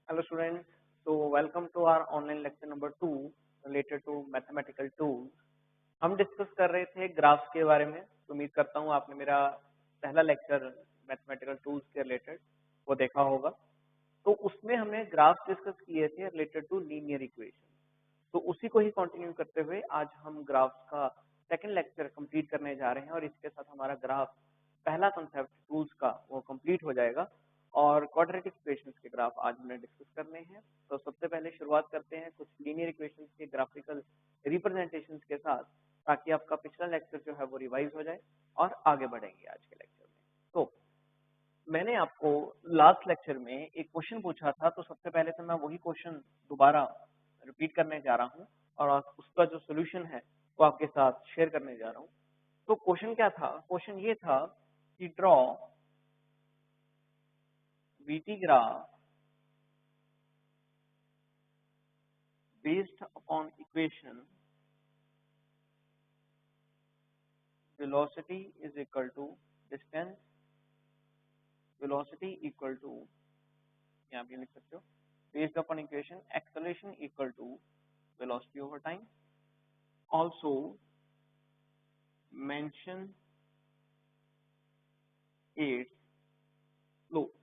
Hello students, so welcome to our online lecture number 2 related to mathematical tools. हम discuss कर रहे थे graphs के बारे में। तो उम्मीद करता हूँ आपने मेरा पहला लेक्चर मैथमेटिकल टूल्स के रिलेटेड वो देखा होगा। तो उसमें हमने ग्राफ्स डिस्कस किए थे रिलेटेड टू लीनियर इक्वेशन। तो उसी को ही कंटिन्यू करते हुए आज हम ग्राफ्स का सेकंड लेक्चर कंप्लीट करने जा रहे हैं और इसके साथ हमारा ग्राफ पहला कंसेप्ट टूल्स का वो कंप्लीट हो जाएगा और क्वाड्रेटिक इक्वेशंस के ग्राफ आज हमने डिस्कस करने हैं। तो सबसे पहले शुरुआत करते हैं कुछ लीनियर इक्वेशंस के ग्राफिकल रिप्रेजेंटेशंस के साथ, ताकि आपका पिछला लेक्चर जो है वो रिवाइज हो जाए और आगे बढ़ेंगे आज के लेक्चर में। तो मैंने आपको लास्ट लेक्चर में एक क्वेश्चन पूछा था, तो सबसे पहले तो मैं वही क्वेश्चन दोबारा रिपीट करने जा रहा हूँ और उसका जो सोल्यूशन है वो आपके साथ शेयर करने जा रहा हूँ। तो क्वेश्चन क्या था? क्वेश्चन ये था कि draw VT graph based upon equation velocity is equal to distance, velocity equal to, यहाँ भी लिख सकते हो, based upon equation acceleration equal to velocity over time. Also mention its slope,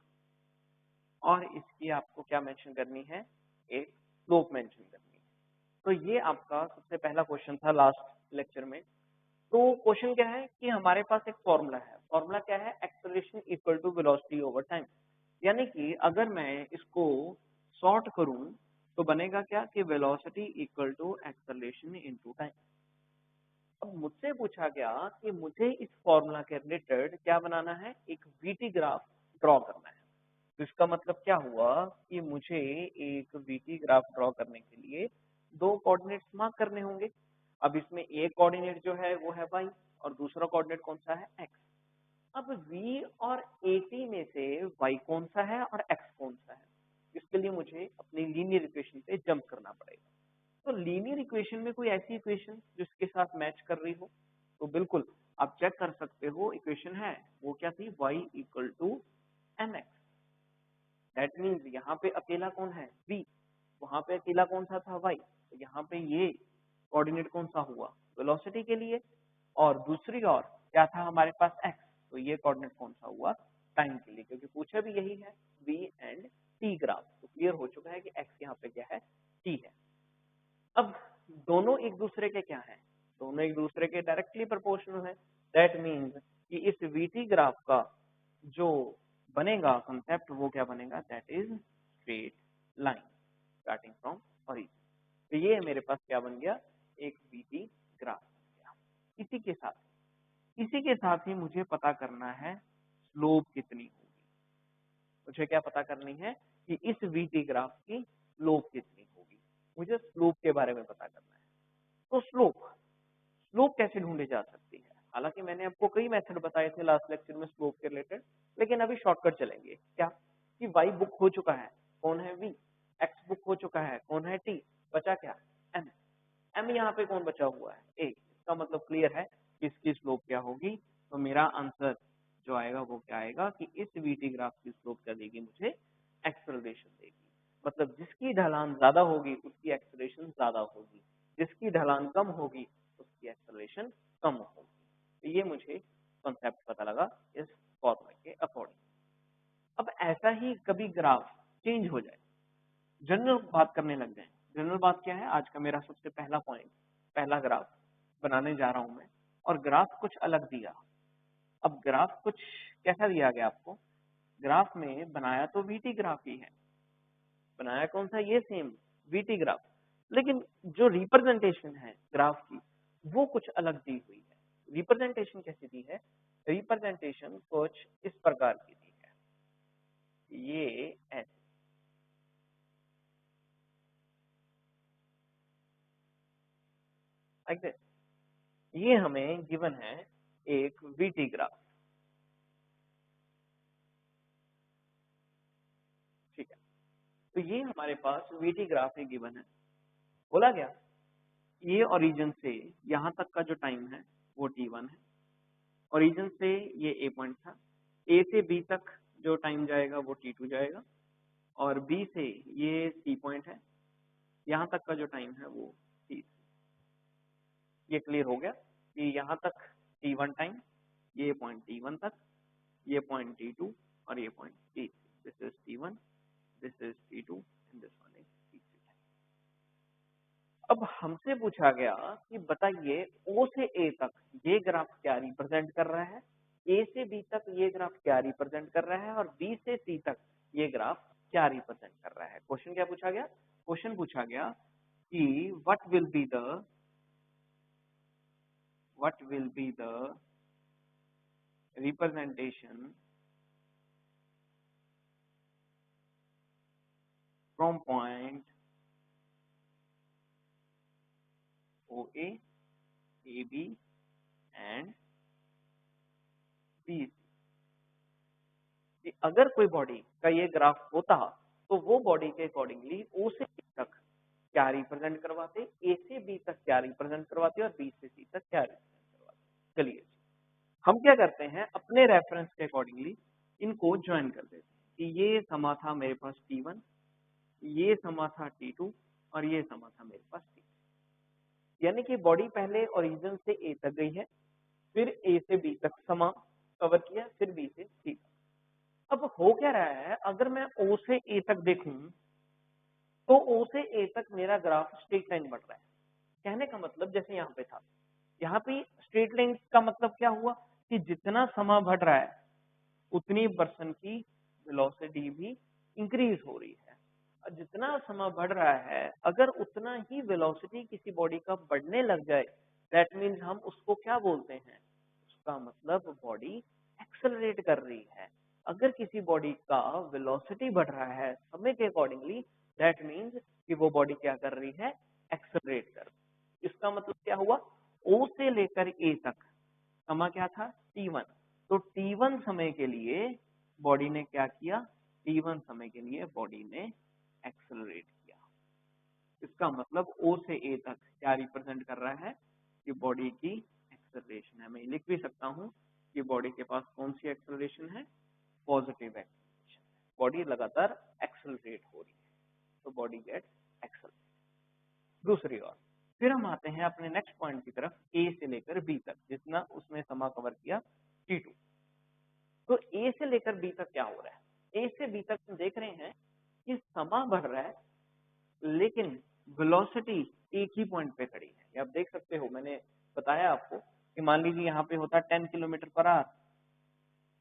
और इसकी आपको क्या मेंशन करनी है? एक स्लोप मेंशन करनी है। तो ये आपका सबसे पहला क्वेश्चन था लास्ट लेक्चर में। तो क्वेश्चन क्या है कि हमारे पास एक फॉर्मूला है। फॉर्मूला क्या है? Acceleration equal to velocity over time. यानी कि अगर मैं इसको शॉर्ट करूं तो बनेगा क्या कि velocity equal to acceleration into time. अब मुझसे पूछा गया कि मुझे इस फॉर्मूला के रिलेटेड क्या बनाना है? एक वीटी ग्राफ ड्रॉ करना है। तो इसका मतलब क्या हुआ कि मुझे एक वीटी ग्राफ ड्रॉ करने के लिए दो कोऑर्डिनेट्स मार्क करने होंगे। अब इसमें एक कोऑर्डिनेट जो है वो है y और दूसरा कोऑर्डिनेट कौन सा है? x। अब v और 80 में से y कौन सा है और x कौन सा है? इसके लिए मुझे अपनी लीनियर इक्वेशन पे जंप करना पड़ेगा। तो लीनियर इक्वेशन में कोई ऐसी इक्वेशन जिसके साथ मैच कर रही हो? तो बिल्कुल आप चेक कर सकते हो, इक्वेशन है वो क्या थी? y equal to mx। That means यहाँ पे अकेला कौन है? v, वहां पे अकेला कौन सा था? y। तो यहाँ पे ये कोऑर्डिनेट कौन सा हुआ? वेलोसिटी के लिए। और दूसरी ओर क्या था हमारे पास? x। तो ये कोऑर्डिनेट कौन सा हुआ? टाइम के लिए, क्योंकि पूछा भी यही है, v एंड t ग्राफ। तो क्लियर हो चुका है कि x यहाँ पे क्या है? t है। अब दोनों एक दूसरे के क्या है? दोनों एक दूसरे के डायरेक्टली प्रोपोर्शनल है। दैट मीन्स कि इस वीटी ग्राफ का जो बनेगा कंसेप्ट वो क्या बनेगा? That is straight line starting from origin. तो ये मेरे पास क्या बन गया? एक वीटी ग्राफ बन गया। इसी के साथ ही मुझे पता करना है स्लोप कितनी होगी। मुझे क्या पता करनी है कि इस वीटी ग्राफ की स्लोप कितनी होगी। मुझे स्लोप के बारे में पता करना है। तो स्लोप कैसे ढूंढी जा सकती है? हालांकि मैंने आपको कई मेथड बताए थे लास्ट लेक्चर में स्लोप के रिलेटेड, लेकिन अभी शॉर्टकट चलेंगे। क्या कि y बुक हो चुका है, कौन है? v। x बुक हो चुका है, कौन है? t। बचा क्या? m। m यहाँ पे कौन बचा हुआ है? a। इसका मतलब क्लियर है कि इसकी स्लोप क्या होगी। तो मेरा आंसर जो आएगा वो क्या आएगा कि इस वीटी ग्राफ की स्लोप क्या देगी? मुझे एक्सेलरेशन देगी। मतलब जिसकी ढलान ज्यादा होगी उसकी एक्सेलरेशन ज्यादा होगी, जिसकी ढलान कम होगी उसकी एक्सेलरेशन कम होगी। तो ये मुझे कॉन्सेप्ट पता लगा इस फॉर्मूले के अकॉर्डिंग। अब ऐसा ही कभी ग्राफ चेंज हो जाए, जनरल बात करने लग जाए। जनरल बात क्या है? आज का मेरा सबसे पहला पॉइंट, पहला ग्राफ बनाने जा रहा हूं मैं, और ग्राफ कुछ अलग दिया। अब ग्राफ कुछ कैसा दिया गया आपको? ग्राफ में बनाया तो वीटी ग्राफ ही है, बनाया कौन सा? ये सेम वीटी ग्राफ, लेकिन जो रिप्रेजेंटेशन है ग्राफ की वो कुछ अलग दी हुई है। रिप्रेजेंटेशन कैसी दी है? रिप्रेजेंटेशन कुछ इस प्रकार की दी है, ये ऐसे लाइक दिस। ये हमें गिवन है एक वीटी ग्राफ, ठीक है। तो ये हमारे पास वीटी ग्राफ ही गिवन है। बोला गया ये ओरिजिन से यहाँ तक का जो टाइम है वो t1 है। ओरिजिन से ये ए पॉइंट था, ए से बी तक जो टाइम जाएगा वो t2 जाएगा, और बी से ये सी पॉइंट है, यहाँ तक का जो टाइम है वो टी। ये क्लियर हो गया कि यहाँ तक T1 टाइम, ये पॉइंट T1 तक, ये पॉइंट T2 और ये point T3। This is T1, this is T2 and this one is T3। अब हमसे पूछा गया कि बताइए O से A तक ये ग्राफ क्या रिप्रेजेंट कर रहा है, A से B तक ये ग्राफ क्या रिप्रेजेंट कर रहा है, और B से C तक ये ग्राफ क्या रिप्रेजेंट कर रहा है। क्वेश्चन क्या पूछा गया? क्वेश्चन पूछा गया कि what will be the representation from point OA, AB and BC। अगर कोई बॉडी का ये ग्राफ होता तो वो बॉडी के अकॉर्डिंगली O से B तक क्या रिप्रेजेंट करवाते, A से B तक क्या रिप्रेजेंट करवाते और B से C तक क्या रिप्रेजेंट करवाते। चलिए हम क्या करते हैं, अपने रेफरेंस के अकॉर्डिंगली इनको ज्वाइन कर देते हैं कि ये समा था मेरे पास T1, ये समा था T2 और ये समा था मेरे पास T3। यानी कि बॉडी पहले ओरिजिन से A तक गई है, फिर A से B तक समा कवर किया, फिर B से C तक। अब हो क्या रहा है, अगर मैं O से A तक देखूं तो O से A तक मेरा ग्राफ स्ट्रेट लाइन बढ़ रहा है। कहने का मतलब जैसे यहाँ पे था, यहाँ पे स्ट्रेट लाइन का मतलब क्या हुआ कि जितना समय बढ़ रहा है उतनी पर्सन की वेलोसिटी भी इंक्रीज हो रही है। और जितना समय बढ़ रहा है, अगर उतना ही वेलोसिटी किसी बॉडी का बढ़ने लग जाए, दैट मीन्स हम उसको क्या बोलते हैं, उसका मतलब बॉडी एक्सेलरेट कर रही है। अगर किसी बॉडी का वेलोसिटी बढ़ रहा है समय के अकॉर्डिंगली, दैट मीन्स कि वो बॉडी क्या कर रही है, एक्सेलरेट कर रही है। इसका मतलब क्या हुआ, O से लेकर A तक समय क्या था, T1। तो T1 समय के लिए बॉडी ने क्या किया, T1 समय के लिए बॉडी ने एक्सेलरेट किया। इसका मतलब O से A तक क्या रिप्रेजेंट कर रहा है कि बॉडी की एक्सेलरेशन है। मैं लिख भी सकता हूँ कि बॉडी के पास कौन सी एक्सेलरेशन है, पॉजिटिव एक्सेलरेशन। बॉडी लगातार एक्सेलरेट हो रही है, तो बॉडी गेट एक्सेलरेट। दूसरी ओर फिर हम आते हैं अपने नेक्स्ट पॉइंट की तरफ, A से लेकर B तक, जितना उसने समा कवर किया T2। तो A से लेकर B तक क्या हो रहा है, A से B तक हम देख रहे हैं कि समा बढ़ रहा है लेकिन वेलोसिटी एक ही पॉइंट पे खड़ी है। आप देख सकते हो, मैंने बताया आपको कि मान लीजिए यहाँ पे होता है 10 किलोमीटर पर आवर,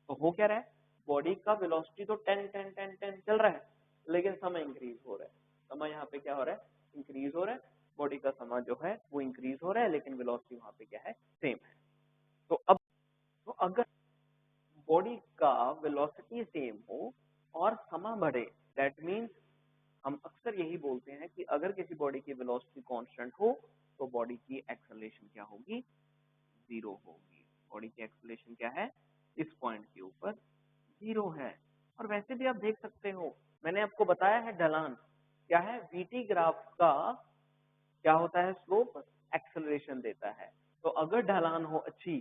तो हो क्या रहा है, बॉडी का वेलोसिटी तो 10 10 10 10 चल रहा है, लेकिन समय इंक्रीज हो रहा है। समय यहाँ पे क्या हो रहा है, इंक्रीज हो रहा है। बॉडी का समय जो है वो इंक्रीज हो रहा है, लेकिन वेलोसिटी वहाँ पे क्या है, सेम है। तो अगर बॉडी का वेलोसिटी सेम हो और समय बढ़े, दैट मीन्स हम अक्सर यही बोलते हैं कि अगर किसी बॉडी की वेलोसिटी कांस्टेंट हो तो बॉडी की एक्सेलरेशन क्या होगी, जीरो होगी। बॉडी की एक्सेलरेशन क्या है, इस पॉइंट के ऊपर जीरो है। और वैसे भी आप देख सकते हो, मैंने आपको बताया है ढलान क्या है, वीटी ग्राफ का क्या होता है, स्लोप एक्सेलरेशन देता है। तो अगर ढलान हो अच्छी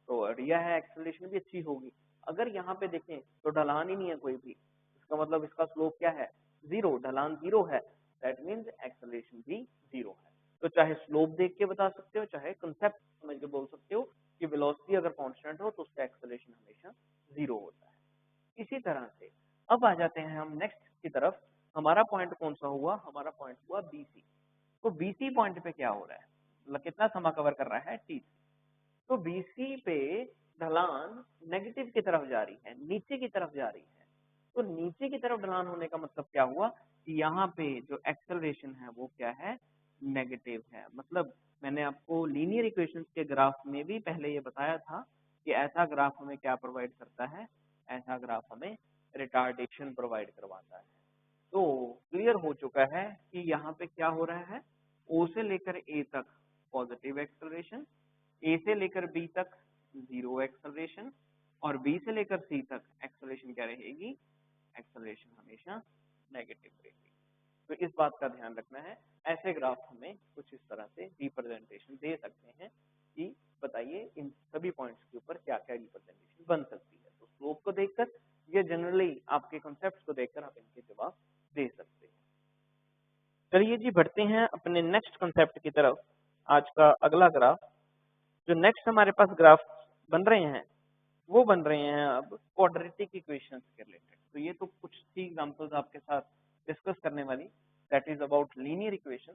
तो रिया है एक्सेलरेशन भी अच्छी होगी। अगर यहाँ पे देखें तो ढलान ही नहीं है कोई भी, इसका मतलब इसका स्लोप क्या है, जीरो। ढलान जीरो है, दैट मीन्स एक्सेलरेशन भी जीरो है। तो चाहे स्लोप देख के बता सकते हो, चाहे कंसेप्ट समझ के बोल सकते हो कि वेलोसिटी अगर कांस्टेंट हो तो उसका एक्सेलरेशन हमेशा जीरो होता है। इसी तरह से अब आ जाते हैं हम नेक्स्ट की तरफ। हमारा पॉइंट कौन सा हुआ, हमारा पॉइंट हुआ BC। तो BC पॉइंट पे क्या हो रहा है, मतलब कितना समय कवर कर रहा है, T। तो BC पे ढलान नेगेटिव की तरफ जा रही है, नीचे की तरफ जा रही है। तो नीचे की तरफ ढलान होने का मतलब क्या हुआ कि यहाँ पे जो एक्सेलरेशन है वो क्या है, नेगेटिव है। मतलब मैंने आपको लीनियर इक्वेशंस के ग्राफ में भी पहले ये बताया था कि ऐसा ग्राफ हमें क्या प्रोवाइड करता है, ऐसा ग्राफ हमें रिटार्डेशन प्रोवाइड करवाता है। तो क्लियर हो चुका है कि यहाँ पे क्या हो रहा है, O से लेकर A तक पॉजिटिव एक्सेलरेशन, A से लेकर B तक जीरो एक्सेलरेशन, और B से लेकर C तक एक्सेलरेशन क्या रहेगी, एक्सेलरेशन हमेशा नेगेटिव रहेगी। तो इस बात का ध्यान रखना है। ऐसे ग्राफ हमें कुछ इस तरह से रिप्रेजेंटेशन दे सकते हैं कि बताइए इन सभी पॉइंट्स के ऊपर क्या क्या रिप्रेजेंटेशन बन सकती है। तो स्लोप को देखकर, ये जनरली आपके कॉन्सेप्ट्स को देखकर आप इनके जवाब दे सकते हैं। चलिए जी बढ़ते हैं अपने नेक्स्ट कंसेप्ट की तरफ। आज का अगला ग्राफ, जो नेक्स्ट हमारे पास ग्राफ बन रहे हैं वो बन रहे हैं अब क्वाड्रेटिक इक्वेशंस के रिलेटेड। तो ये तो कुछ थी एग्जांपल्स आपके साथ डिस्कस करने वाली, that is about linear equation.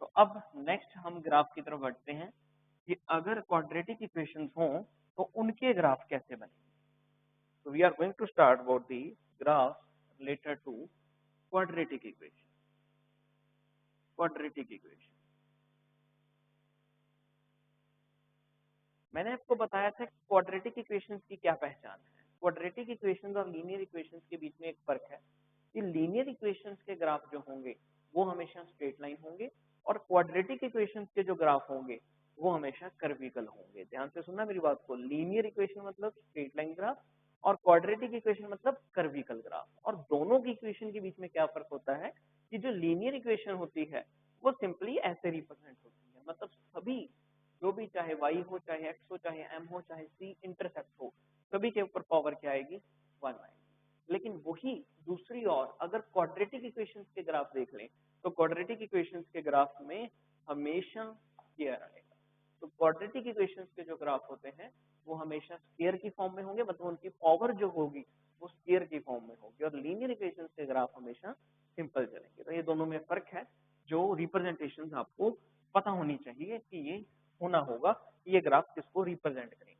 तो अब नेक्स्ट हम ग्राफ की तरफ बढ़ते हैं कि अगर क्वाड्रेटिक इक्वेशंस हों तो उनके ग्राफ कैसे बनेंगे। So we are going to start about the graph related to quadratic equation. Quadratic equation. मैंने आपको बताया था कि क्वाड्रेटिक इक्वेशंस की क्या पहचान है। क्वाड्रेटिक इक्वेशंस और लीनियर इक्वेशंस के बीच में एक फर्क है कि लीनियर इक्वेशंस के ग्राफ जो होंगे वो हमेशा स्ट्रेट लाइन होंगे और क्वाड्रेटिक इक्वेशंस के जो ग्राफ होंगे वो हमेशा कर्विकल होंगे। ध्यान से सुनना मेरी बात को, लीनियर इक्वेशन मतलब स्ट्रेट लाइन ग्राफ और क्वाड्रेटिक इक्वेशन मतलब कर्विकल ग्राफ। और दोनों की इक्वेशन के बीच में क्या फर्क होता है कि जो लीनियर इक्वेशन होती है वो सिंपली ऐसे रिप्रेजेंट होती है, मतलब सभी जो भी चाहे y हो चाहे x हो चाहे m हो चाहे c इंटरसेप्ट हो, सभी के ऊपर पावर क्या आएगी, 1 आएगी। लेकिन वही दूसरी ओर अगर क्वाड्रेटिक इक्वेशंस के ग्राफ देख लें तो क्वाड्रेटिक इक्वेशंस के ग्राफ में हमेशा स्क्वायर आएगा। तो क्वाड्रेटिक इक्वेशंस के जो ग्राफ होते हैं वो हमेशा स्क्वायर की फॉर्म में होंगे, मतलब उनकी पावर जो होगी वो स्क्वायर की फॉर्म में होगी। और लीनियर इक्वेशंस के ग्राफ हमेशा सिंपल चलेंगे। तो ये दोनों में फर्क है जो रिप्रेजेंटेशन आपको पता होनी चाहिए कि ये होना होगा कि ये ग्राफ किसको रिप्रेजेंट करेंगे।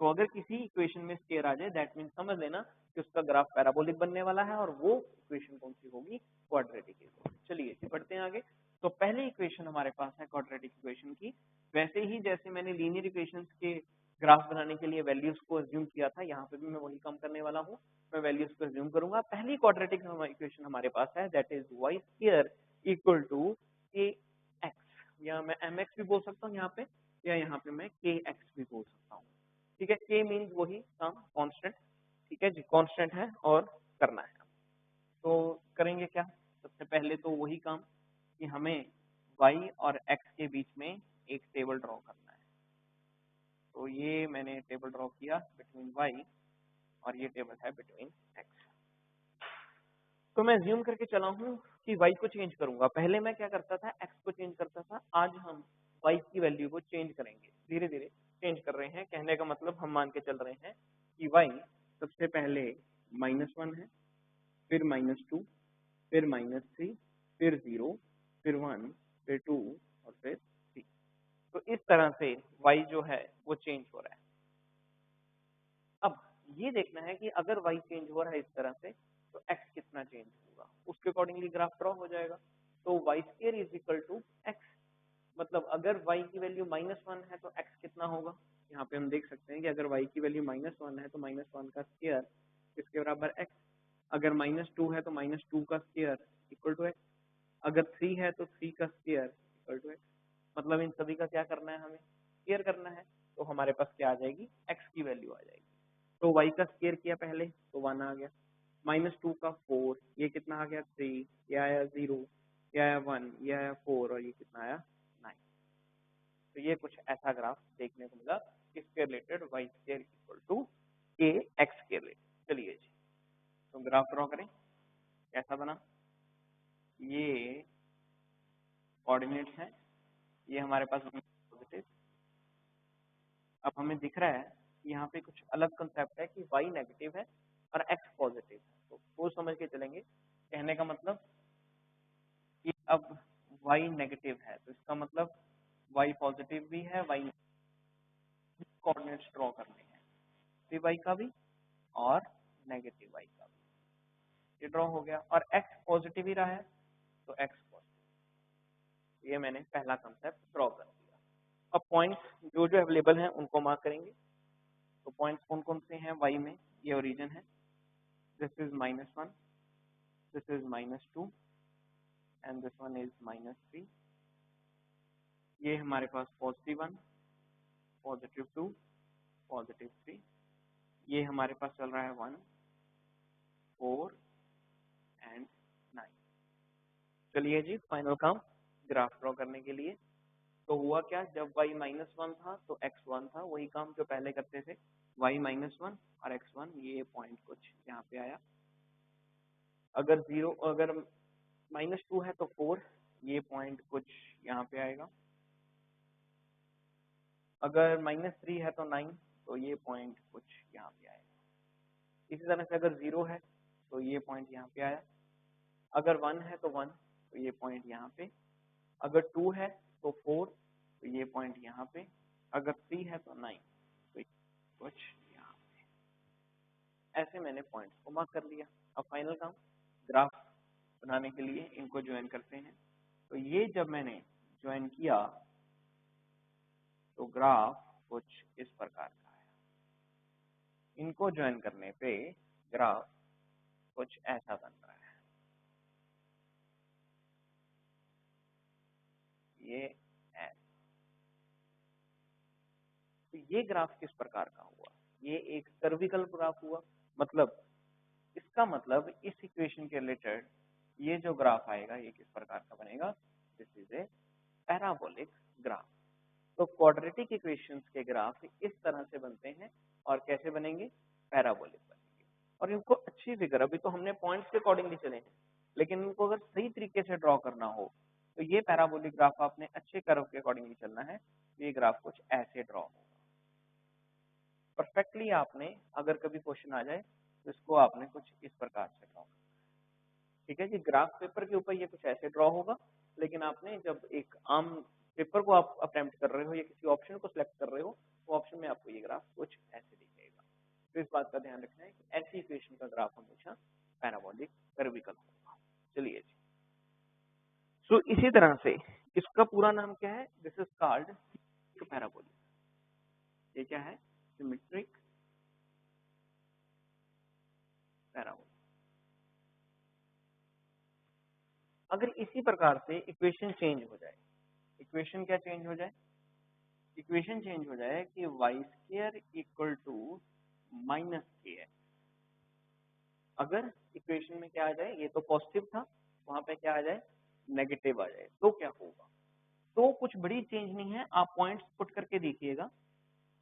तो अगर किसी इक्वेशन में स्केयर आ जाए दैट मीन समझ लेना कि उसका ग्राफ पैराबोलिक बनने वाला है और वो इक्वेशन कौन सी होगी, क्वाड्रेटिक इक्वेशन। चलिए बढ़ते हैं आगे। तो पहली इक्वेशन हमारे पास है क्वाड्रेटिक इक्वेशन की। वैसे ही जैसे मैंने लीनियर इक्वेशंस के ग्राफ बनाने के लिए वैल्यूज को अज्यूम किया था, यहाँ पे भी मैं वही काम करने वाला हूँ। मैं वैल्यूज को अज्यूम करूंगा। पहली क्वाड्रेटिक इक्वेशन हमारे पास है that is y square equal to k x, या मैं एम एक्स भी बोल सकता हूँ यहाँ पे, या यहाँ पे मैं के एक्स भी बोल सकता हूँ। ठीक है, के मीन्स वही काम कांस्टेंट। ठीक है जी, कांस्टेंट है और करना है। तो करेंगे क्या, सबसे पहले तो वही काम कि हमें y और x के बीच में एक टेबल ड्रॉ करना है। तो ये मैंने टेबल ड्रॉ किया बिटवीन y और ये टेबल है बिटवीन x। तो मैं ज्यूम करके चला हूँ कि y को चेंज करूंगा। पहले मैं क्या करता था, x को चेंज करता था। आज हम y की वैल्यू को चेंज करेंगे, धीरे धीरे चेंज कर रहे हैं। कहने का मतलब हम मान के चल रहे हैं कि y सबसे पहले -1 है, फिर -2, फिर -3, फिर 0, फिर 1, फिर 2 और फिर 3। तो इस तरह से y जो है वो चेंज हो रहा है। अब ये देखना है कि अगर y चेंज हो रहा है इस तरह से तो x कितना चेंज होगा, उसके अकॉर्डिंगली ग्राफ ड्रॉ हो जाएगा। तो y square is equal to x, मतलब अगर y की वैल्यू -1 है तो x कितना होगा। यहाँ पे हम देख सकते हैं कि अगर y की वैल्यू -1 है तो -1 का स्क्वायर किसके बराबर x, अगर -2 है तो -2 का स्क्वायर इक्वल टू x, अगर 3 है तो 3 का स्क्वायर इक्वल टू x। मतलब इन सभी का क्या करना है, हमें स्क्वायर करना है। तो हमारे पास क्या आ जाएगी, x की वैल्यू आ जाएगी। तो y का स्क्वायर किया पहले तो 1 आ गया, -2 का 4, ये कितना आ गया 3, ये आया 0, ये आया 1, ये आया 4 और ये कितना आया 9। तो ये कुछ ऐसा ग्राफ देखने को मिला किसके related, y square equal to k x के रिलेटेड। चलिए जी तो ग्राफ ड्रॉ करें, कैसा बना। ये कोऑर्डिनेट्स हैं, ये हमारे पास पॉजिटिव। अब हमें दिख रहा है कि यहाँ पे कुछ अलग कंसेप्ट है कि y नेगेटिव है और x पॉजिटिव है। तो वो समझ के चलेंगे। कहने का मतलब कि अब y नेगेटिव है तो इसका मतलब y पॉजिटिव भी है, y कोऑर्डिनेट्स ड्रॉ करने हैं, पॉजिटिव y का भी और नेगेटिव y का भी। ये ड्रॉ हो गया और x पॉजिटिव ही रहा है तो x पॉजिटिव। ये मैंने पहला कंसेप्ट ड्रॉ कर दिया। अब पॉइंट्स जो जो अवेलेबल हैं उनको मार्क करेंगे। तो पॉइंट्स कौन कौन से हैं y में, ये ओरिजिन है, this is -1, this is -2 and this one is -3। ये हमारे पास +1, +2, +3। ये हमारे पास चल रहा है 1, 4 एंड 9। चलिए जी फाइनल काम ग्राफ ड्रॉ करने के लिए। तो हुआ क्या, जब y -1 था तो x 1 था, वही काम जो पहले करते थे, y -1 और x 1, ये पॉइंट कुछ यहाँ पे आया। अगर -2 है तो 4, ये पॉइंट कुछ यहाँ पे आएगा। अगर -3 है तो 9, तो ये पॉइंट कुछ यहाँ पे आएगा। इसी तरह से अगर 0 है तो ये पॉइंट यहाँ पे आया। अगर 1 है तो 1, तो ये पॉइंट यहाँ पे। अगर 2 है तो 4, तो ये पॉइंट यहाँ पे। अगर 3 है तो 9, तो कुछ यहाँ पे। ऐसे मैंने पॉइंट्स को मार्क कर लिया। अब फाइनल काम ग्राफ बनाने के लिए इनको ज्वाइन करते हैं। तो ये जब मैंने ज्वाइन किया तो ग्राफ कुछ इस प्रकार का है। इनको ज्वाइन करने पे ग्राफ कुछ ऐसा बन रहा है। ये ऐसा। तो ये ग्राफ किस प्रकार का हुआ? ये एक सर्विकल ग्राफ हुआ। मतलब इसका मतलब इस इक्वेशन के रिलेटेड ये जो ग्राफ आएगा ये किस प्रकार का बनेगा? This is a parabolic graph. तो क्वाड्रेटिक इक्वेशंस के ग्राफ इस तरह से बनते हैं। और कैसे बनेंगे? पैराबोलिक बनेंगे। और इनको अच्छी फिगर, अभी तो हमने पॉइंट्स के अकॉर्डिंगली चले हैं, लेकिन इनको अगर सही तरीके से ड्रॉ करना हो तो ये पैराबोलिक ग्राफ आपने अच्छे कर्व के अकॉर्डिंगली चलना है। ये ग्राफ कुछ ऐसे ड्रॉ होगा परफेक्टली। आपने अगर कभी क्वेश्चन आ जाए तो इसको आपने कुछ इस प्रकार से ड्रॉ करना है। ठीक है जी, ग्राफ पेपर के ऊपर ये कुछ ऐसे ड्रॉ होगा, लेकिन आपने जब एक आम पेपर को आप अटेम्प्ट कर रहे हो या किसी ऑप्शन को सिलेक्ट कर रहे हो तो ऑप्शन में आपको ये ग्राफ कुछ ऐसे दिखेगा। तो इस बात का ध्यान रखना है कि ऐसी इक्वेशन का ग्राफ हमेशा पैराबोलिक कर्विकल होगा। चलिए जी, सो इसी तरह से इसका पूरा नाम क्या है? This is called parabolic. ये क्या है? Symmetric parabolic. अगर इसी प्रकार से इक्वेशन चेंज हो जाए, इक्वेशन क्या चेंज हो जाए? इक्वेशन चेंज हो जाए कि y² इक्वल टू -kx। अगर इक्वेशन में क्या आ जाए, ये तो पॉजिटिव था, वहां पे क्या आ जाए? नेगेटिव आ जाए, तो क्या होगा? तो कुछ बड़ी चेंज नहीं है। आप पॉइंट्स पुट करके देखिएगा।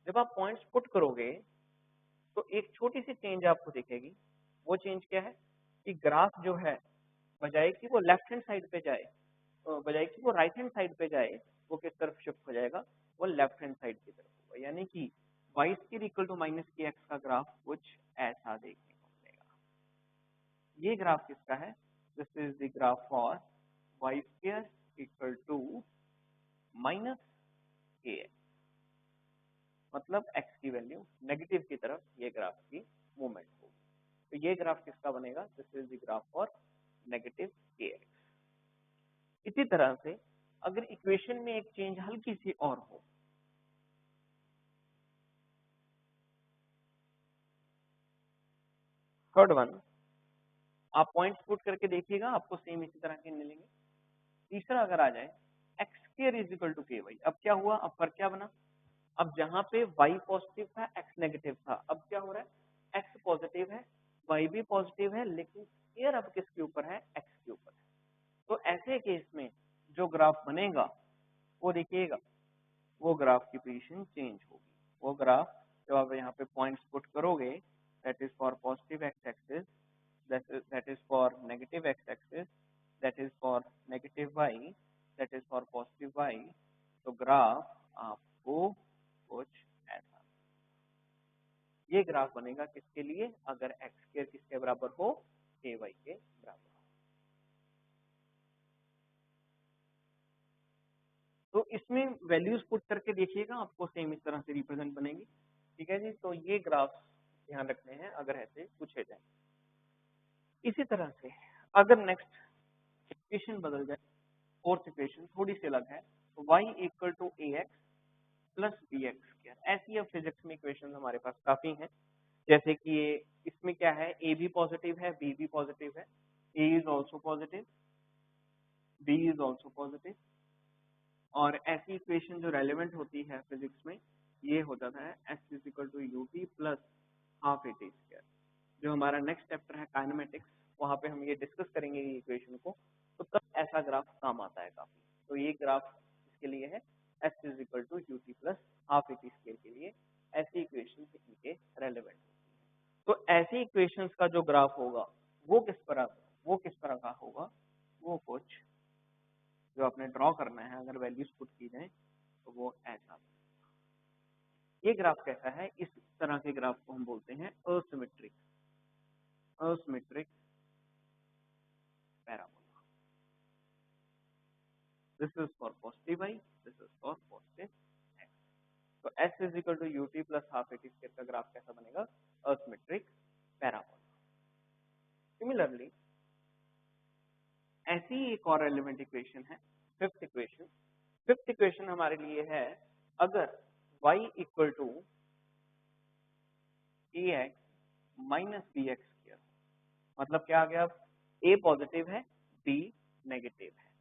जब आप पॉइंट्स पुट करोगे तो एक छोटी सी चेंज आपको दिखेगी। वो चेंज क्या है कि ग्राफ जो है बजाय कि वो लेफ्ट हैंड साइड पे जाए, बजाय कि वो राइट हैंड साइड पे जाए, वो किस तरफ शिफ्ट हो जाएगा? वो लेफ्ट हैंड साइड की तरफ होगा। यानी कि y² इक्वल टू -kx का ग्राफ कुछ ऐसा देखने को मिलेगा। ये ग्राफ किसका है? This is the graph for y² equal to -kx। मतलब x की वैल्यू नेगेटिव की तरफ ये ग्राफ की मूवमेंट होगी। तो ये ग्राफ किसका बनेगा? This is the graph for negative kx। इसी तरह से अगर इक्वेशन में एक चेंज हल्की सी और हो, थर्ड वन, आप पॉइंट्स पुट करके देखिएगा, आपको सेम इसी तरह के मिलेंगे। तीसरा अगर आ जाए x² is equal to ky। अब क्या हुआ? अब फर्क क्या बना? अब जहां पे y पॉजिटिव था, x नेगेटिव था, अब क्या हो रहा है? x पॉजिटिव है, y भी पॉजिटिव है, लेकिन स्केयर अब किसके ऊपर है? x के ऊपर है। तो ऐसे केस में जो ग्राफ बनेगा वो देखिएगा, वो ग्राफ की पोजीशन चेंज होगी। वो ग्राफ जब आप यहाँ पे पॉइंट्स पुट करोगे, that is for positive x axis, that is for negative x-axis, that is for negative y, that is for positive y। तो ग्राफ आपको कुछ ऐसा, ये ग्राफ बनेगा किसके लिए? अगर x² किसके बराबर हो? ky के बराबर हो। तो इसमें वैल्यूज पुट करके देखिएगा, आपको सेम इस तरह से रिप्रेजेंट बनेगी। ठीक है जी, तो ये ग्राफ ध्यान रखने हैं अगर ऐसे पूछे जाए। इसी तरह से अगर नेक्स्ट इक्वेशन बदल जाए, फोर्थ इक्वेशन थोड़ी सी अलग है, तो y equal to ax plus bx²। ऐसी अब फिजिक्स में इक्वेशन हमारे पास काफी हैं। जैसे कि इसमें क्या है? a भी पॉजिटिव है, b भी पॉजिटिव है, a is also positive, b is also positive. और ऐसी इक्वेशन जो रेलेवेंट होती है फिजिक्स में, ये हो जाता है s is equal to ut plus half at²। जो हमारा नेक्स्ट चैप्टर है काइनेमेटिक्स, वहाँ पे हम ये डिस्कस करेंगे ये इक्वेशन को, तो तब ऐसा ग्राफ काम आता है काफी। तो ये ग्राफ इसके लिए है, s is equal to ut plus half at² के लिए ऐसी इक्वेशन इनके रेलेवेंट होती है। तो ऐसी इक्वेशंस का जो ग्राफ होगा वो किस प्रकार वो किस तरह का होगा, वो कुछ जो आपने ड्रॉ करना है, अगर वैल्यूज पुट की जाए तो वो ऐसा। ये ग्राफ कैसा है, इस तरह के ग्राफ को हम बोलते हैं asymmetric, asymmetric parabola. This is for positive y, this is for positive x। तो s is equal to ut plus half a t square का ग्राफ कैसा बनेगा, असिमेट्रिक पैराबोला। सिमिलरली ऐसी एक और एलिमेंट इक्वेशन है, फिफ्थ इक्वेशन। फिफ्थ इक्वेशन हमारे लिए है, अगर y equal to ax minus b x square, मतलब क्या आ गया, अब a पॉजिटिव है, b नेगेटिव है।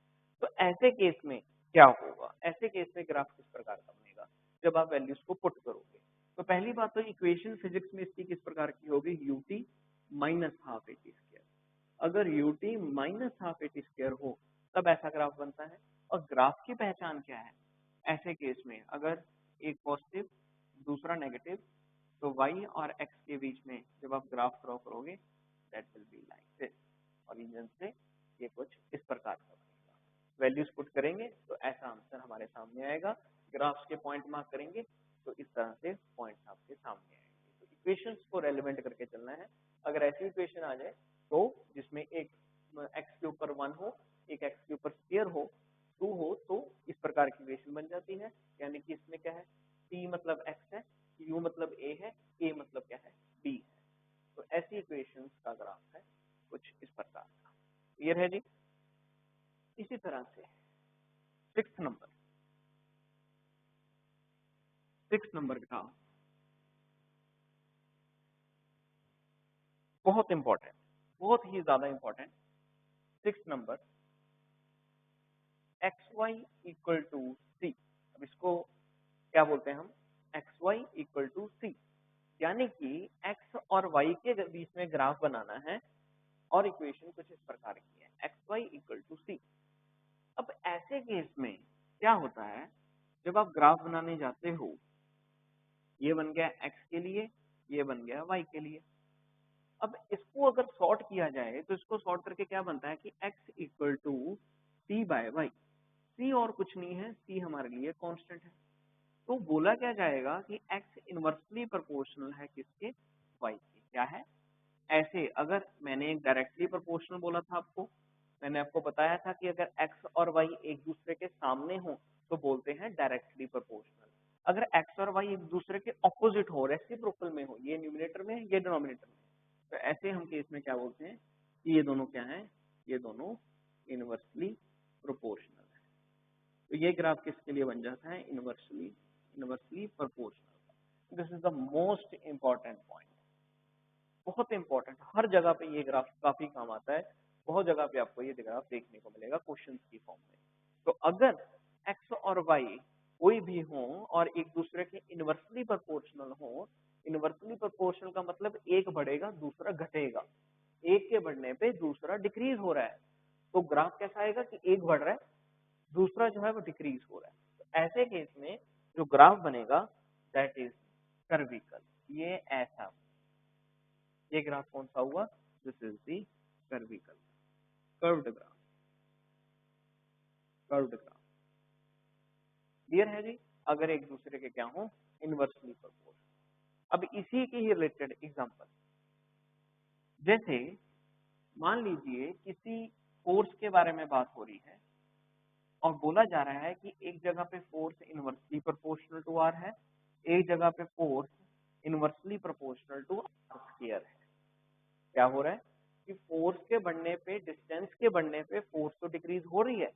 तो ऐसे केस में क्या होगा, ऐसे केस में ग्राफ किस प्रकार का बनेगा जब आप वैल्यूज को पुट करोगे। तो पहली बात तो इक्वेशन फिजिक्स में इसकी किस प्रकार की होगी, ut minus half a t square. अगर ut minus half a t square हो तब ऐसा ग्राफ बनता है। और ग्राफ की पहचान क्या है, ऐसे केस में अगर एक पॉजिटिव दूसरा नेगेटिव, तो y और x के बीच में जब आप ग्राफ ड्रॉ करोगे that will be like this. Origin से ये कुछ इस प्रकार का बनेगा। वैल्यूज पुट करेंगे तो ऐसा आंसर हमारे सामने आएगा। ग्राफ्स के पॉइंट मार्क करेंगे तो इस तरह से पॉइंट्स आपके सामने आएंगे। तो इक्वेशंस को रेलेवेंट करके चलना है। अगर ऐसी इक्वेशन आ जाए तो जिसमें एक x के ऊपर 1 हो, एक x के ऊपर स्क्वायर हो, 2 हो, तो इस प्रकार की इक्वेशन बन जाती है। यानी कि इसमें क्या है, t मतलब x है, u मतलब a है, a मतलब क्या है, b है। तो ऐसी इक्वेशंस का ग्राफ है कुछ इस प्रकार का। क्लियर है जी। इसी तरह से सिक्स्थ नंबर ग्राफ बहुत इंपॉर्टेंट, बहुत ही ज्यादा important. Sixth number xy equal to c। अब इसको क्या बोलते हैं हम, xy इक्वल टू c, यानी कि x और y के बीच में ग्राफ बनाना है और इक्वेशन कुछ इस प्रकार की है, xy इक्वल टू c। अब ऐसे केस में क्या होता है, जब आप ग्राफ बनाने जाते हो, ये बन गया x के लिए, ये बन गया y के लिए। अब इसको अगर सॉर्ट किया जाए तो इसको सॉर्ट करके क्या बनता है कि x equal to c by y. c और कुछ नहीं है, c हमारे लिए कांस्टेंट है। तो बोला क्या जाएगा कि x इनवर्सली प्रोपोर्शनल है किसके, y के। क्या है, ऐसे अगर मैंने एक डायरेक्टली प्रोपोर्शनल बोला था आपको, मैंने आपको बताया था कि अगर x और y एक दूसरे के सामने हो तो बोलते हैं डायरेक्टली प्रोपोर्शनल। अगर x और y एक दूसरे के ऑपोजिट हो, रेसिप्रोकल में हो, ये न्यूमरेटर में ये डिनोमिनेटर में, तो ऐसे हम केस में क्या बोलते हैं कि ये दोनों क्या हैं, ये दोनों इनवर्सली प्रोपोर्शनल है। तो ये ग्राफ किसके लिए बन जाता है, inversely proportional. This is the most important point, बहुत इंपॉर्टेंट। हर जगह पे ये ग्राफ काफी काम आता है, बहुत जगह पे आपको ये ग्राफ देखने को मिलेगा क्वेश्चंस की फॉर्म में। तो अगर x और y कोई भी हो और एक दूसरे के इनवर्सली प्रोपोर्शनल हो, इनवर्सली प्रोपोर्शनल का मतलब एक बढ़ेगा दूसरा घटेगा, एक के बढ़ने पे दूसरा डिक्रीज हो रहा है, तो ग्राफ कैसा आएगा कि एक बढ़ रहा है, दूसरा जो है वो डिक्रीज हो रहा है। तो ऐसे केस में जो ग्राफ बनेगा दैट इज कर्विकल। ये ऐसा, ये ग्राफ कौन सा हुआ, this is the curvical, curved graph, curved graph. Clear है जी। अगर एक दूसरे के क्या हो, इनवर्सली प्रोपोर्शनल। अब इसी के ही रिलेटेड एग्जांपल, जैसे मान लीजिए किसी फोर्स के बारे में बात हो रही है और बोला जा रहा है कि एक जगह पे force inversely proportional to r है, एक जगह पे force inversely proportional to r square है। क्या हो रहा है कि फोर्स के बढ़ने पे, डिस्टेंस के बढ़ने पे फोर्स तो डिक्रीज हो रही है,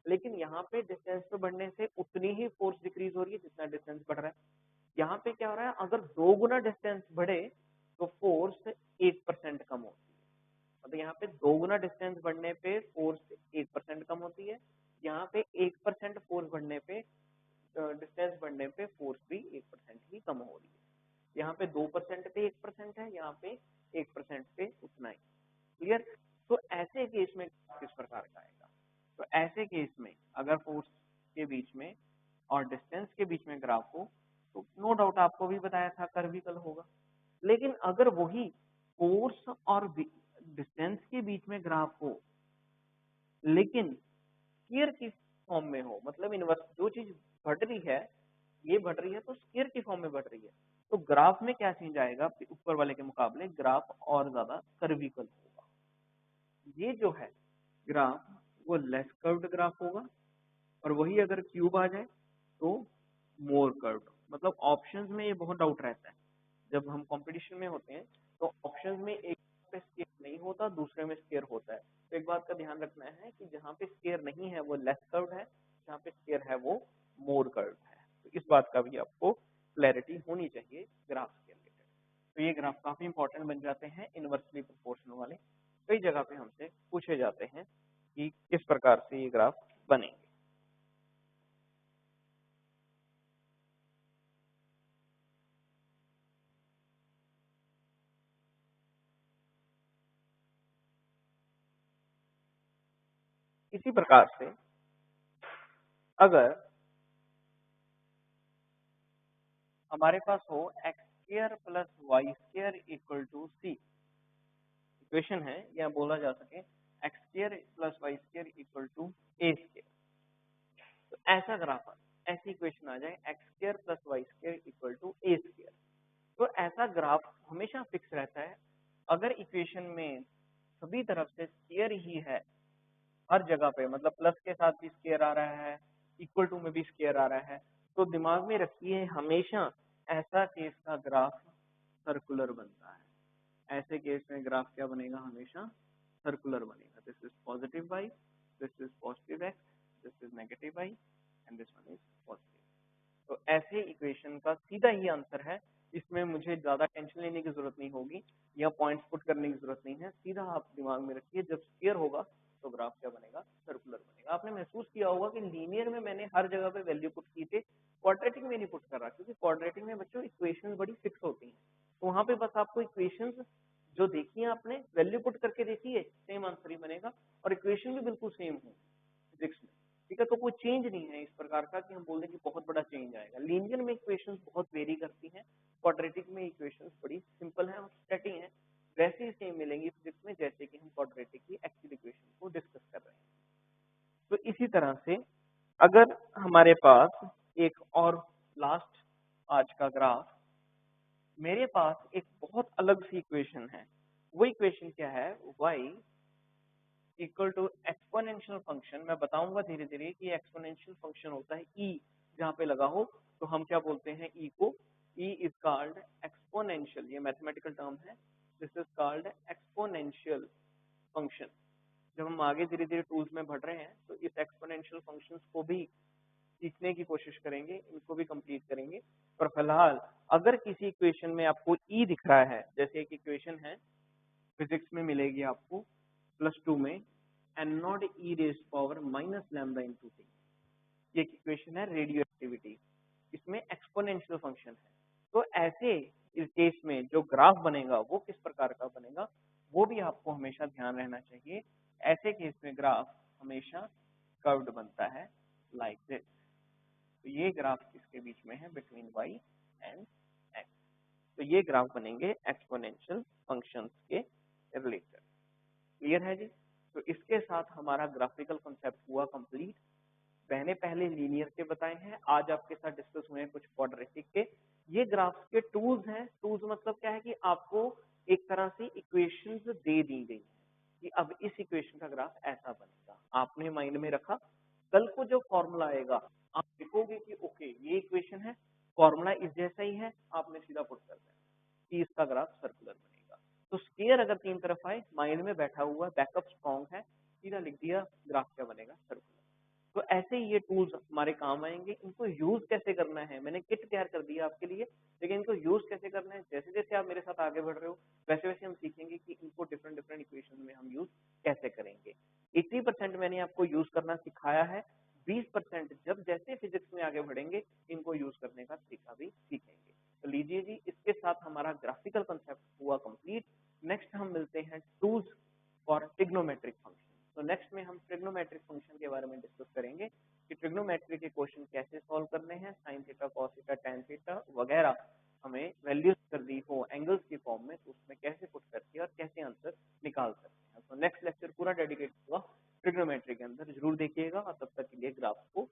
लेकिन यहाँ पे डिस्टेंस पे बढ़ने से उतनी ही फोर्स डिक्रीज हो रही है जितना डिस्टेंस बढ़ रहा है। यहाँ पे क्या हो रहा है, अगर 2 गुना डिस्टेंस बढ़े तो फोर्स 1% कम होती है। मतलब यहाँ पे 2 गुना डिस्टेंस बढ़ने पे फोर्स 1% कम होती है, यहाँ पे 1% फोर्स बढ़ने पे, डिस्टेंस बढ़ने पे फोर्स भी 1% ही कम हो रही है। यहाँ पे 2% पे 1% है, यहाँ पे 1% पे उतना ही। क्लियर। तो ऐसे केस में किस प्रकार का आएगा, तो ऐसे केस में अगर फोर्स के बीच में और डिस्टेंस के बीच में ग्राफ हो तो नो डाउट आपको भी बताया था कर्विकल होगा। लेकिन अगर वही फोर्स और डिस्टेंस के बीच में ग्राफ हो लेकिन स्केयर की फॉर्म में हो, मतलब इनवर्स जो चीज बढ़ रही है, ये बढ़ रही है तो स्केयर की फॉर्म में बढ़ रही है, तो ग्राफ में क्या चेंज आएगा ऊपर वाले के मुकाबले, ग्राफ और ज्यादा कर्विकल होगा। ये जो है ग्राफ वो लेस कर्व्ड ग्राफ होगा, और वही अगर क्यूब आ जाए तो मोर कर्व्ड। मतलब ऑप्शंस में ये बहुत डाउट रहता है, जब हम कंपटीशन में होते हैं तो ऑप्शंस में एक पे स्केयर नहीं होता, दूसरे में स्केयर होता है। तो एक बात का ध्यान रखना है कि जहाँ पे स्केयर नहीं है वो लेस कर्व्ड है, जहाँ पे स्केयर है वो मोर कर्व्ड है। तो इस बात का भी आपको क्लैरिटी होनी चाहिए ग्राफ के रिलेटेड। तो ये ग्राफ काफी इंपॉर्टेंट बन जाते हैं इनवर्सली प्रोपोर्शनल वाले, कई जगह पे हमसे पूछे जाते हैं कि किस प्रकार से ये ग्राफ बनेंगे। इसी प्रकार से अगर हमारे पास हो x square plus y square equal to c, equation है, या बोला जा सके x square plus y square equal to a square, तो ऐसा ग्राफ, ऐसी इक्वेशन आ जाए x square plus y square equal to a square, तो ऐसा ग्राफ हमेशा फिक्स रहता है अगर इक्वेशन में सभी तरफ से स्क्र ही है, हर जगह पे, मतलब प्लस के साथ भी स्क्वायर आ रहा है, इक्वल टू में भी स्क्वायर आ रहा है, तो दिमाग में रखिए हमेशा ऐसा केस का ग्राफ सर्कुलर बनता है। ऐसे केस में ग्राफ क्या बनेगा, हमेशा सर्कुलर बनेगा। This is positive y, this is positive x, this is negative y and this one is positive. तो ऐसे इक्वेशन का सीधा ही आंसर है, इसमें मुझे ज्यादा टेंशन लेने की जरूरत नहीं होगी या पॉइंट्स पुट करने की जरूरत नहीं है, सीधा आप दिमाग में रखिए जब स्क्वायर होगा तो ग्राफ क्या बनेगा, सर्कुलर बनेगा। आपने महसूस किया होगा कि लीनियर में मैंने हर जगह पे वैल्यू पुट की थी, क्वाड्रेटिक में नहीं पुट कर रहा, क्योंकि क्वाड्रेटिक में बच्चों इक्वेशन बड़ी फिक्स होती हैं, तो वहां पे बस आपको इक्वेशन जो देखी है आपने वैल्यू पुट करके देखिए, सेम आंसर ही बनेगा और इक्वेशन भी बिल्कुल सेम हो फिजिक्स में, ठीक है। तो कोई चेंज नहीं है इस प्रकार का कि हम बोल दें कि बहुत बड़ा चेंज आएगा। लीनियर में इक्वेशंस बहुत वेरी करती हैं, क्वाड्रेटिक में इक्वेशंस बड़ी सिंपल हैं और स्टेटी हैं, वैसे ही सेम मिलेंगी फिजिक्स में जैसे कि हम क्वाड्रेटिक की एक्चुअल इक्वेशन को डिस्कस कर रहे हैं। तो इसी तरह से अगर हमारे पास एक और लास्ट आज का ग्राफ, मेरे पास एक बहुत अलग सी इक्वेशन है, वो इक्वेशन क्या है, y equal to exponential function. मैं बताऊंगा धीरे धीरे कि एक्सपोनेंशियल फंक्शन होता है e, जहाँ पे लगा हो तो हम क्या बोलते हैं e को, e इज कॉल्ड एक्सपोनेंशियल, ये मैथमेटिकल टर्म है, this is called exponential function. जब हम आगे धीरे धीरे टूल्स में बढ़ रहे हैं तो इस एक्सपोनेंशियल फंक्शंस को भी सीखने की कोशिश करेंगे, इनको भी कंप्लीट करेंगे। पर फिलहाल अगर किसी इक्वेशन में आपको e दिख रहा है, जैसे एक इक्वेशन है फिजिक्स में मिलेगी आपको +2 में N naught e raise power minus lambda into t, ये इक्वेशन है रेडियो एक्टिविटी, इसमें एक्सपोनेंशियल फंक्शन है। तो ऐसे इस केस में जो ग्राफ बनेगा वो किस प्रकार का बनेगा, वो भी आपको हमेशा ध्यान रहना चाहिए। ऐसे केस में ग्राफ हमेशा कर्व्ड बनता है लाइक दिस। तो ये ग्राफ किसके बीच में है, बिटवीन y एंड x। तो ये ग्राफ बनेंगे एक्सपोनेंशियल फंक्शंस के रिलेटेड। क्लियर है जी। तो इसके साथ हमारा ग्राफिकल कॉन्सेप्ट हुआ कंप्लीट। मैंने पहले लीनियर के बताए हैं, आज आपके साथ डिस्कस हुए हैं कुछ क्वाड्रेटिक के। ये ग्राफ्स के टूल्स हैं। टूल्स मतलब क्या है कि आपको एक तरह से इक्वेशंस दे दी गई है कि अब इस इक्वेशन का ग्राफ ऐसा बनेगा, आपने माइंड में रखा, कल को जो फॉर्मूला आएगा आप देखोगे कि ओके ये इक्वेशन है, फॉर्मूला इस जैसा ही है, आपने सीधा पुट कर दिया कि इसका ग्राफ सर्कुलर बनेगा। तो स्केयर अगर तीन तरफ आए, माइंड में बैठा हुआ बैकअप स्ट्रॉन्ग है, सीधा लिख दिया ग्राफ क्या बनेगा, सर्कुलर। तो ऐसे ही ये टूल्स हमारे काम आएंगे। इनको यूज कैसे करना है, मैंने किट तैयार कर दिया आपके लिए, लेकिन इनको यूज कैसे करना है, जैसे जैसे आप मेरे साथ आगे बढ़ रहे हो वैसे वैसे हम सीखेंगे कि इनको डिफरेंट डिफरेंट इक्वेशन में हम यूज कैसे करेंगे। 80% मैंने आपको यूज करना सिखाया है, 20% जब जैसे फिजिक्स में आगे बढ़ेंगे इनको यूज करने का तरीका भी सीखेंगे। तो लीजिए जी, इसके साथ हमारा ग्राफिकल कंसेप्ट हुआ कंप्लीट। नेक्स्ट हम मिलते हैं टूल्स फॉर ट्रिग्नोमेट्रिक फंक्शन। तो नेक्स्ट में हम ट्रिग्नोमेट्रिक फंक्शन के बारे में डिस्कस करेंगे कि ट्रिग्नोमेट्री के क्वेश्चन कैसे सॉल्व करने हैं, sine theta, cos theta, tan theta वगैरह हमें वैल्यूज कर दी हो एंगल्स की फॉर्म में, तो उसमें कैसे पुट करके और कैसे आंसर निकाल सकते हैं। तो नेक्स्ट लेक्चर पूरा डेडिकेट होगा ट्रिग्नोमेट्री के अंदर, जरूर देखिएगा और तब तक के लिए ग्राफ को